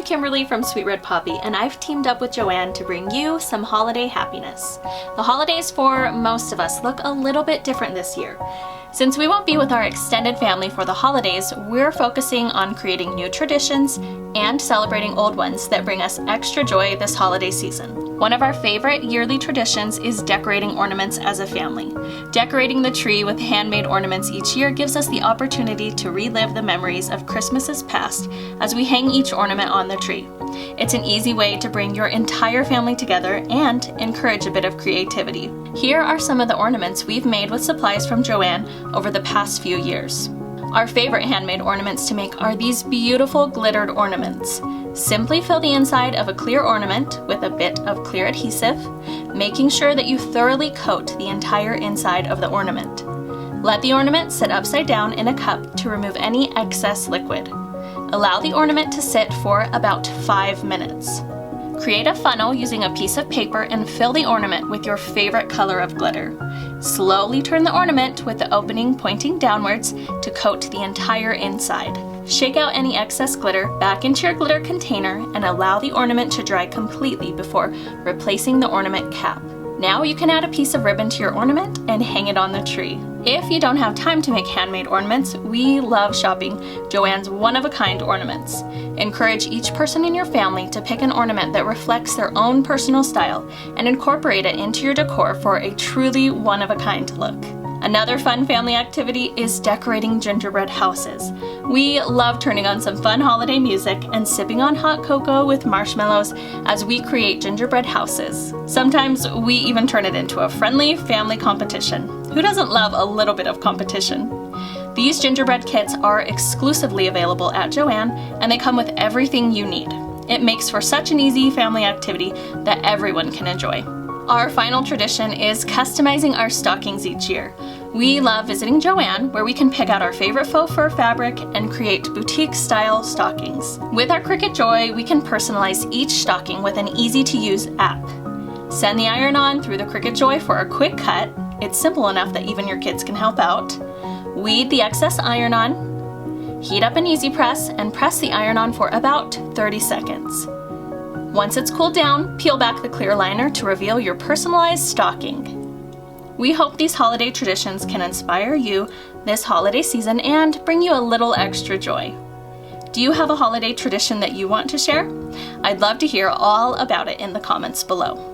I'm Kimberly from Sweet Red Poppy, and I've teamed up with Joanne to bring you some holiday happiness. The holidays for most of us look a little bit different this year. Since we won't be with our extended family for the holidays, we're focusing on creating new traditions and celebrating old ones that bring us extra joy this holiday season. One of our favorite yearly traditions is decorating ornaments as a family. Decorating the tree with handmade ornaments each year gives us the opportunity to relive the memories of Christmases past as we hang each ornament on the tree. It's an easy way to bring your entire family together and encourage a bit of creativity. Here are some of the ornaments we've made with supplies from Joanne over the past few years. Our favorite handmade ornaments to make are these beautiful glittered ornaments. Simply fill the inside of a clear ornament with a bit of clear adhesive, making sure that you thoroughly coat the entire inside of the ornament. Let the ornament sit upside down in a cup to remove any excess liquid. Allow the ornament to sit for about 5 minutes. Create a funnel using a piece of paper and fill the ornament with your favorite color of glitter. Slowly turn the ornament with the opening pointing downwards to coat the entire inside. Shake out any excess glitter back into your glitter container and allow the ornament to dry completely before replacing the ornament cap. Now you can add a piece of ribbon to your ornament and hang it on the tree. If you don't have time to make handmade ornaments, we love shopping Joanne's one-of-a-kind ornaments. Encourage each person in your family to pick an ornament that reflects their own personal style and incorporate it into your decor for a truly one-of-a-kind look. Another fun family activity is decorating gingerbread houses. We love turning on some fun holiday music and sipping on hot cocoa with marshmallows as we create gingerbread houses. Sometimes we even turn it into a friendly family competition. Who doesn't love a little bit of competition? These gingerbread kits are exclusively available at Joanne, and they come with everything you need. It makes for such an easy family activity that everyone can enjoy. Our final tradition is customizing our stockings each year. We love visiting Joanne, where we can pick out our favorite faux fur fabric and create boutique-style stockings. With our Cricut Joy, we can personalize each stocking with an easy-to-use app. Send the iron-on through the Cricut Joy for a quick cut. It's simple enough that even your kids can help out. Weed the excess iron-on, heat up an easy press, and press the iron-on for about 30 seconds. Once it's cooled down, peel back the clear liner to reveal your personalized stocking. We hope these holiday traditions can inspire you this holiday season and bring you a little extra joy. Do you have a holiday tradition that you want to share? I'd love to hear all about it in the comments below.